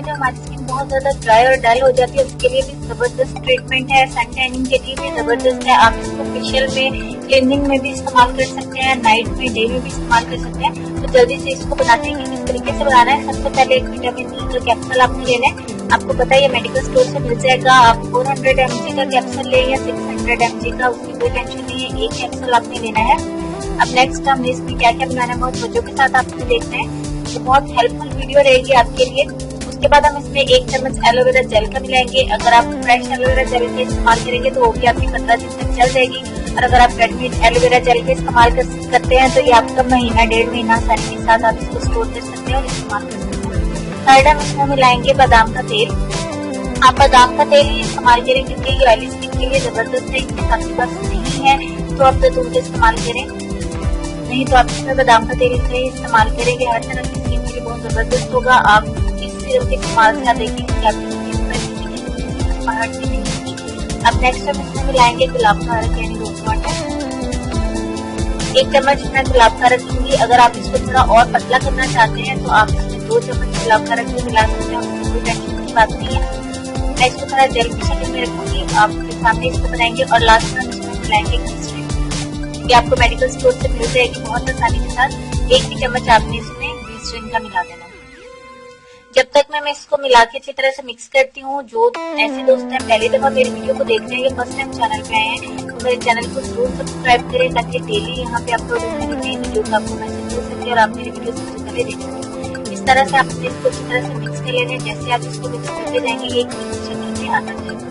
जो हमारी स्किन बहुत ज्यादा ड्राई और डल हो जाती है उसके लिए भी जबरदस्त ट्रीटमेंट है। सन टैनिंग के लिए भी जबरदस्त है। आप इसको फेशियल में, क्लीनिंग में भी इस्तेमाल कर सकते हैं, नाइट में, डे में भी इस्तेमाल कर सकते हैं। तो जल्दी से इसको बनाते हैं कि किस तरीके से बनाना है। सबसे पहले एक विटामिन ई का कैप्सूल आपने लेना है। आपको पता है ये मेडिकल स्टोर से मिल जाएगा। आप 400 mg का कैप्सूल ले या 600 mg का, उसकी कोई टेंशन नहीं है। एक कैप्सूल आपने लेना है। अब नेक्स्ट हमने इसमें क्या क्या बनाना है बहुत तवज्जो के साथ आपने देखना है। तो बहुत हेल्पफुल वीडियो रहेगी आपके लिए। उसके बाद हम इसमें 1 चम्मच एलोवेरा जेल का मिलाएंगे। अगर आप फ्रेश एलोवेरा जेल का इस्तेमाल करेंगे तो वो भी आपकी 15 दिन तक चल जाएगी। और अगर आप रेडीमेड एलोवेरा जेल का इस्तेमाल करते हैं तो ये आपका महीना 1.5 महीना आसानी के साथ आप इसको स्टोर कर सकते हैं और इस्तेमाल कर सकते हैं। थर्ड हम इसमें मिलाएंगे बादाम का तेल। आप बादाम का तेल ही इस्तेमाल करें क्योंकि ये ऑयली स्किन के लिए जबरदस्त है। इसके आपके पास नहीं है तो आप जैतून का इस्तेमाल करें, नहीं तो आप इसमें बादाम का तेल से इस्तेमाल करेंगे। हर तरह की स्किन के लिए बहुत जबरदस्त होगा। आप इस सीरम के इस्तेमाल से आप देखेंगे कि आपकी स्किन पर पहाड़ भी नहीं होगी। अब नेक्स्ट हम इसमें मिलाएंगे गुलाब का अर्क यानी रोज वाटर। 1 चम्मच मैं गुलाब का अर्क लूंगी। अगर आप इसको थोड़ा और पतला करना चाहते हैं तो आप इसमें 2 चम्मच गुलाब का अर्क भी मिला सकते हैं। कोई टेंशन की बात नहीं है। मैं इसको थोड़ा जेल की शक्ल में रखूंगी, आपके सामने इसको बनाएंगे। और लास्ट में इसमें मिलाएंगे ग्लिसरीन, ये आपको मेडिकल स्टोर से मिल जाएगी बहुत आसानी के साथ। 1 चम्मच आपने इसमें ग्लिसरीन का मिला देना। जब तक मैं इसको मिला के अच्छी तरह से मिक्स करती हूँ। जो ऐसे दोस्त हैं पहली दफा मेरी वीडियो को देख रहे हैं, फर्स्ट टाइम चैनल पे आए हैं, तो मेरे चैनल को जरूर सब्सक्राइब करें ताकि डेली यहाँ पे अपलोड होने वाली नई वीडियो का आपको मैसेज मिल सके और आप मेरी वीडियो सबसे पहले देख सकें। इस तरह से आपने इसको अच्छी तरह से मिक्स कर लेना है। जैसे आप इसको मिक्स करते जाएंगे ये शक्ल में आता जाएगा।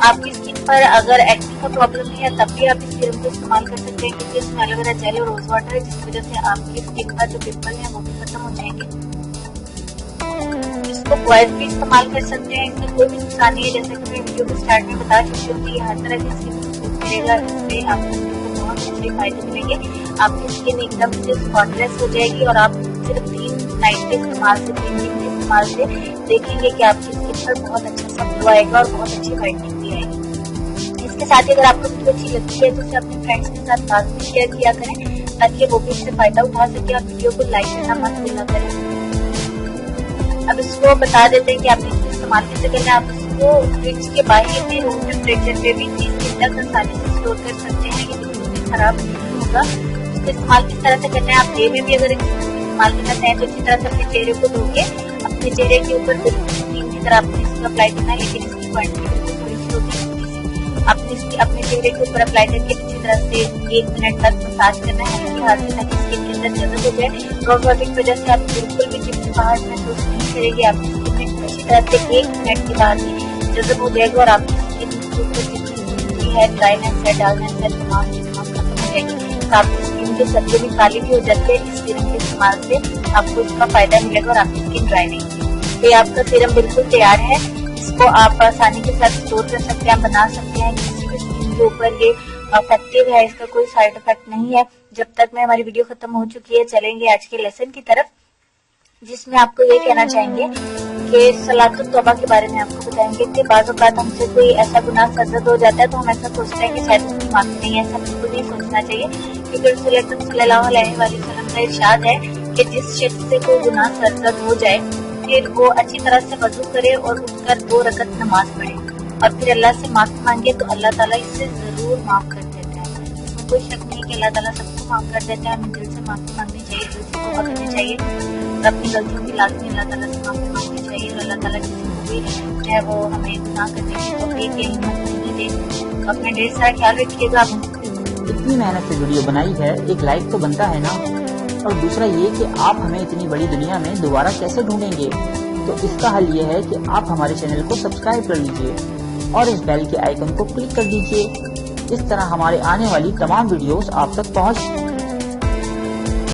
आपकी स्किन पर अगर एक्ने का प्रॉब्लम है तब भी आप इस सीरम को इस्तेमाल कर सकते हैं क्योंकि इसमें एलोवेरा जेल और रोज वाटर है, जिसकी वजह से आपकी स्किन का जो पिंपल है वो भी खत्म हो जाएंगे। इसको बॉयज भी इस्तेमाल कर सकते हैं, इसमें कोई भी नुकसान नहीं है। जैसे कि मैं वीडियो के स्टार्ट में बता चुकी हूँ कि हर तरह की स्किन को सूट करेगा। इससे आपकी स्किन को बहुत अच्छे फायदे मिलेंगे। आपकी स्किन एकदम से स्पॉटलेस हो जाएगी और आप सिर्फ 3 नाइट के इस्तेमाल से, 3 दिन के इस्तेमाल से देखेंगे कि आपकी स्किन पर बहुत अच्छा सा ग्लो आएगा और बहुत अच्छी वाइटनिंग भी आएगी। इसके साथ ही अगर आपको वीडियो अच्छी लगती है तो इसे अपने फ्रेंड्स के साथ साथ में शेयर किया करें ताकि वो भी इससे फायदा उठा सके और वीडियो को लाइक करना मत भूलना करें। अब इसको बता देते हैं कि आपने इसको इस्तेमाल कैसे करना है। आप इसको फ्रिज के बाहर में रूम टेम्परेचर पे भी 30 दिन तक आसानी से स्टोर कर सकते हैं। ये बिल्कुल भी खराब नहीं होगा। इसको इस्तेमाल किस तरह से करना है, आप डे में भी अगर इस्तेमाल करना चाहें तो अच्छी तरह से अपने चेहरे को धो के अपने चेहरे के ऊपर बिल्कुल क्रीम की तरह आपने इसको अप्लाई करना है। लेकिन इसकी क्वांटिटी बिल्कुल थोड़ी सी होती है। आपने इसकी अपने चेहरे के ऊपर अप्लाई करके अच्छी तरह से 1 मिनट तक मसाज करना है इसके हाथ से ताकि स्किन के अंदर जल्द हो जाए। रोज वाटर की वजह से आप बिल्कुल भी चिपचिपाहट महसूस नहीं करेगी। आपकी स्किन में अच्छी तरह से 1 मिनट के बाद ही जल्द हो जाएगा और आपकी स्किन के ऊपर जितनी है ड्राइनेस है, डालनेस है, तमाम खत्म हो जाएगी। तो आपकी स्किन के सतह भी काली भी हो जाती है। इस सीरम के इस्तेमाल से आपको इसका फायदा मिलेगा और आपकी स्किन ड्राई नहीं होगी। तो ये आपका सीरम बिल्कुल तैयार है। इसको आप आसानी के साथ स्टोर कर सकते हैं, बना सकते हैं। किसी भी स्किन के ऊपर ये इफेक्टिव है, इसका कोई साइड इफेक्ट नहीं है। जब तक मैं हमारी वीडियो खत्म हो चुकी है चलेंगे आज के लेसन की तरफ, जिसमें आपको ये कहना चाहेंगे कि सलातुत तौबा के बारे में आपको बताएंगे कि बाज़ औक़ात हमसे कोई ऐसा गुनाह सरज़द हो जाता है तो हम ऐसा सोचते हैं कि शायद उसकी माफी नहीं है। ऐसा बिल्कुल नहीं सोचना चाहिए क्योंकि रसूल अकरम सल्लल्लाहु अलैहि वसल्लम का इरशाद है कि जिस शख्स से कोई गुनाह सरज़द हो जाए फिर वो अच्छी तरह से वजू करे और उठकर 2 रकत नमाज पढ़े और फिर अल्लाह से माफी मांगे तो अल्लाह ताला इससे जरूर माफ कर देता है। इसमें कोई शक नहीं कि अल्लाह ताला सबको माफ कर देता है। हमें दिल से माफी मांगनी चाहिए, दिल से तौबा करनी चाहिए और अपनी गलतियों की लाजमी अल्लाह ताला से माफी मांगनी चाहिए। और अल्लाह ताला किसी को भी है वो हमें गुनाह करने की तौफीक या हिम्मत नहीं दे। अपने ढेर सारा ख्याल रखिएगा। इतनी मेहनत से वीडियो बनाई है, एक लाइक तो बनता है ना। और दूसरा ये कि आप हमें इतनी बड़ी दुनिया में दोबारा कैसे ढूंढेंगे, तो इसका हल ये है कि आप हमारे चैनल को सब्सक्राइब कर लीजिए और इस बेल के आइकन को क्लिक कर दीजिए। इस तरह हमारे आने वाली तमाम वीडियोस आप तक पहुंच